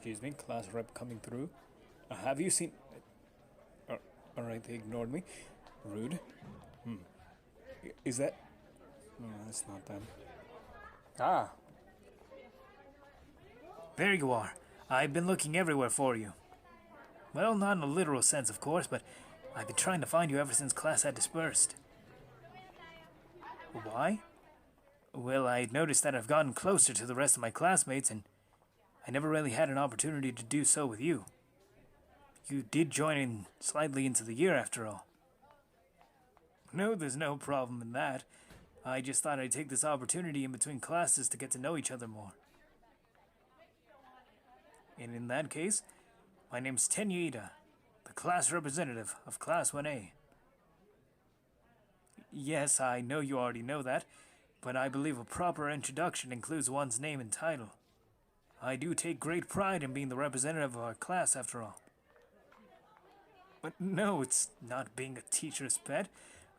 Excuse me, class rep coming through. Have you seen... Alright, they ignored me. Rude. Is that... No, that's not them. Ah. There you are. I've been looking everywhere for you. Well, not in a literal sense, of course, but I've been trying to find you ever since class had dispersed. Why? Well, I noticed that I've gotten closer to the rest of my classmates, and I never really had an opportunity to do so with you. You did join in slightly into the year, after all. No, there's no problem in that. I just thought I'd take this opportunity in between classes to get to know each other more. And in that case, my name's Tenya Iida, the class representative of Class 1A. Yes, I know you already know that, but I believe a proper introduction includes one's name and title. I do take great pride in being the representative of our class, after all. But no, it's not being a teacher's pet.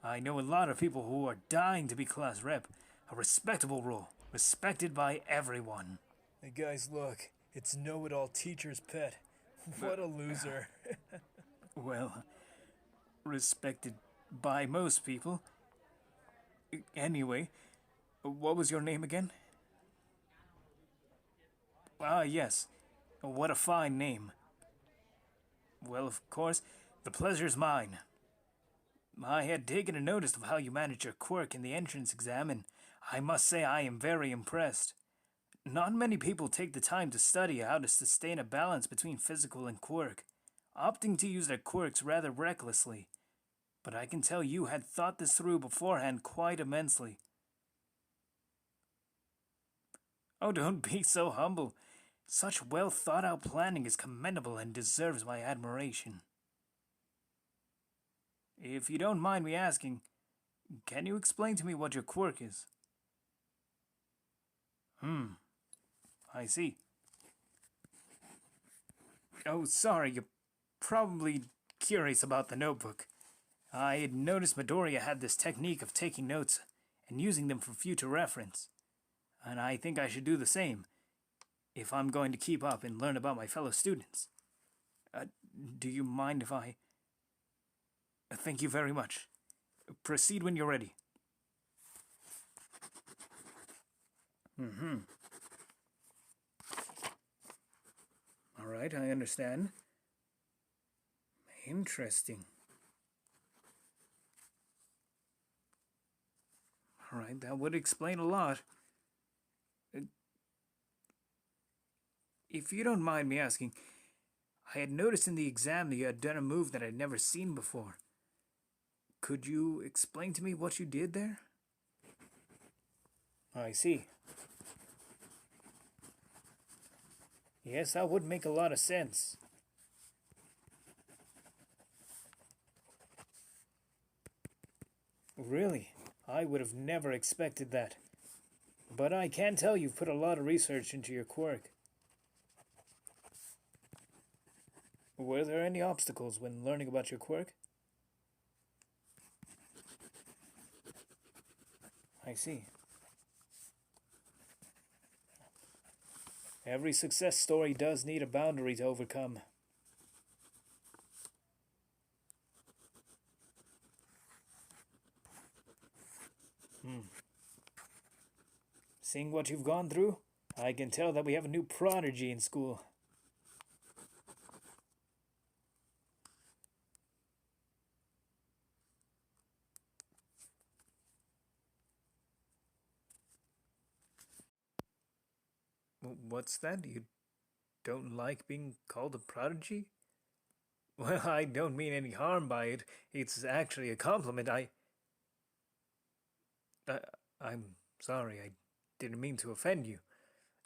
I know a lot of people who are dying to be class rep. A respectable role, respected by everyone. Hey guys, look. It's know-it-all teacher's pet. What a loser. Well, respected by most people. Anyway, what was your name again? Ah, yes. What a fine name. Well, of course, the pleasure's mine. I had taken a notice of how you managed your quirk in the entrance exam, and I must say I am very impressed. Not many people take the time to study how to sustain a balance between physical and quirk, opting to use their quirks rather recklessly. But I can tell you had thought this through beforehand quite immensely. Oh, don't be so humble. Such well thought out planning is commendable and deserves my admiration. If you don't mind me asking, can you explain to me what your quirk is? I see. Oh, sorry, you're probably curious about the notebook. I had noticed Midoriya had this technique of taking notes and using them for future reference, and I think I should do the same if I'm going to keep up and learn about my fellow students. Do you mind if I... Thank you very much. Proceed when you're ready. All right, I understand. Interesting. All right, that would explain a lot. If you don't mind me asking, I had noticed in the exam that you had done a move that I'd never seen before. Could you explain to me what you did there? I see. Yes, that would make a lot of sense. Really? I would have never expected that. But I can tell you've put a lot of research into your quirk. Were there any obstacles when learning about your quirk? I see. Every success story does need a boundary to overcome. Seeing what you've gone through, I can tell that we have a new prodigy in school. What's that? You don't like being called a prodigy? Well, I don't mean any harm by it. It's actually a compliment. I'm sorry. I didn't mean to offend you.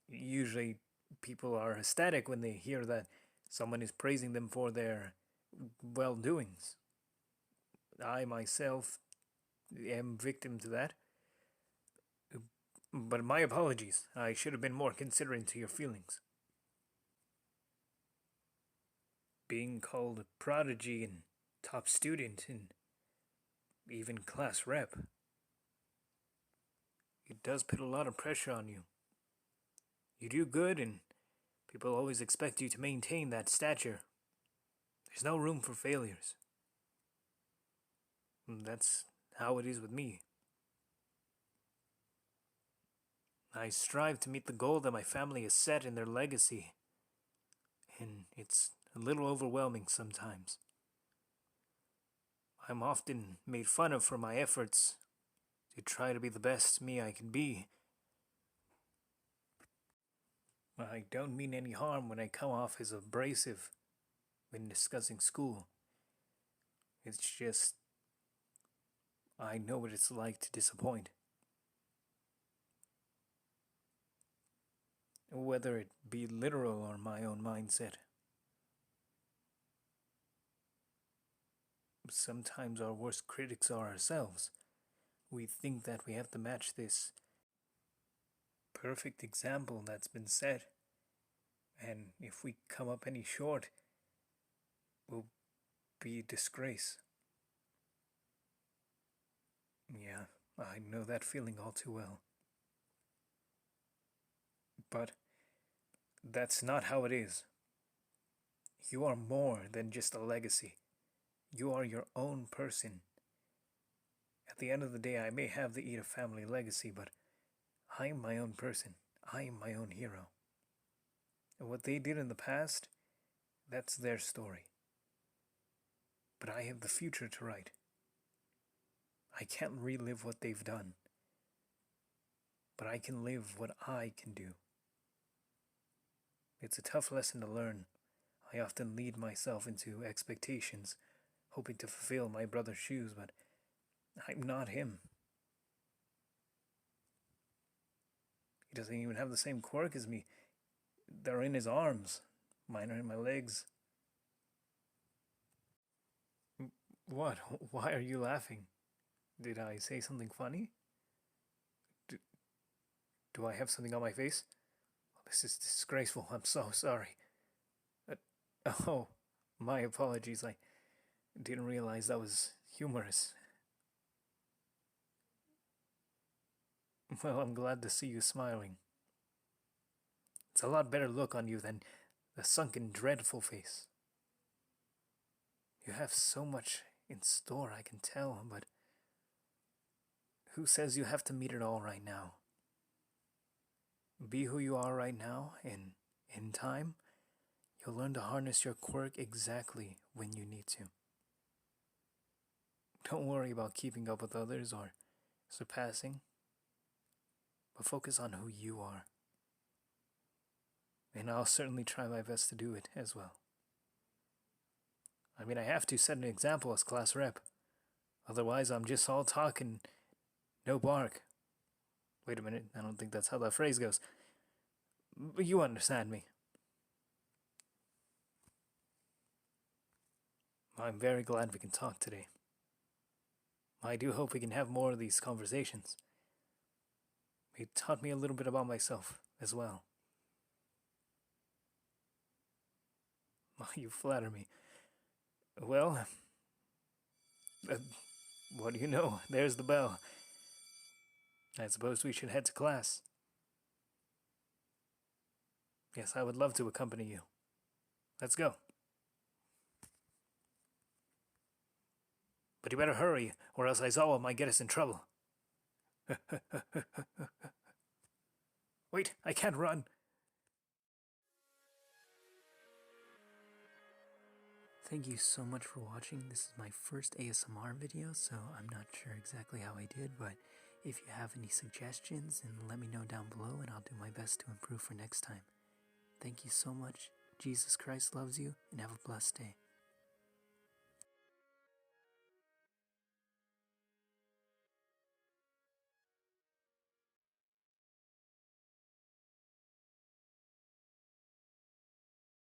Usually, people are ecstatic when they hear that someone is praising them for their well-doings. I myself am victim to that. But my apologies. I should have been more considerate to your feelings. Being called a prodigy and top student and even class rep, it does put a lot of pressure on you. You do good and People always expect you to maintain that stature. There's no room for failures. And that's how it is with me. I strive to meet the goal that my family has set in their legacy, and it's a little overwhelming sometimes. I'm often made fun of for my efforts to try to be the best me I can be. I don't mean any harm when I come off as abrasive when discussing school. It's just, I know what it's like to disappoint. Whether it be literal or my own mindset. Sometimes our worst critics are ourselves. We think that we have to match this perfect example that's been set, and if we come up any short, we'll be a disgrace. Yeah, I know that feeling all too well. But that's not how it is. You are more than just a legacy. You are your own person. At the end of the day, I may have the Iida family legacy, but I am my own person. I am my own hero. And what they did in the past, that's their story. But I have the future to write. I can't relive what they've done, but I can live what I can do. It's a tough lesson to learn. I often lead myself into expectations, hoping to fulfill my brother's shoes, but I'm not him. He doesn't even have the same quirk as me. They're in his arms. Mine are in my legs. What? Why are you laughing? Did I say something funny? Do I have something on my face? This is disgraceful. I'm so sorry. Oh, my apologies. I didn't realize that was humorous. Well, I'm glad to see you smiling. It's a lot better look on you than the sunken, dreadful face. You have so much in store, I can tell, but who says you have to meet it all right now? Be who you are right now, and in time, you'll learn to harness your quirk exactly when you need to. Don't worry about keeping up with others or surpassing, but focus on who you are. And I'll certainly try my best to do it as well. I mean, I have to set an example as class rep. Otherwise, I'm just all talk and no bark. Wait a minute, I don't think that's how that phrase goes. But you understand me. I'm very glad we can talk today. I do hope we can have more of these conversations. It taught me a little bit about myself as well. Oh, you flatter me. Well, what do you know? There's the bell. I suppose we should head to class. Yes, I would love to accompany you. Let's go. But you better hurry, or else Aizawa might get us in trouble. Wait, I can't run. Thank you so much for watching. This is my first ASMR video, so I'm not sure exactly how I did, but if you have any suggestions, then let me know down below and I'll do my best to improve for next time. Thank you so much. Jesus Christ loves you, and have a blessed day.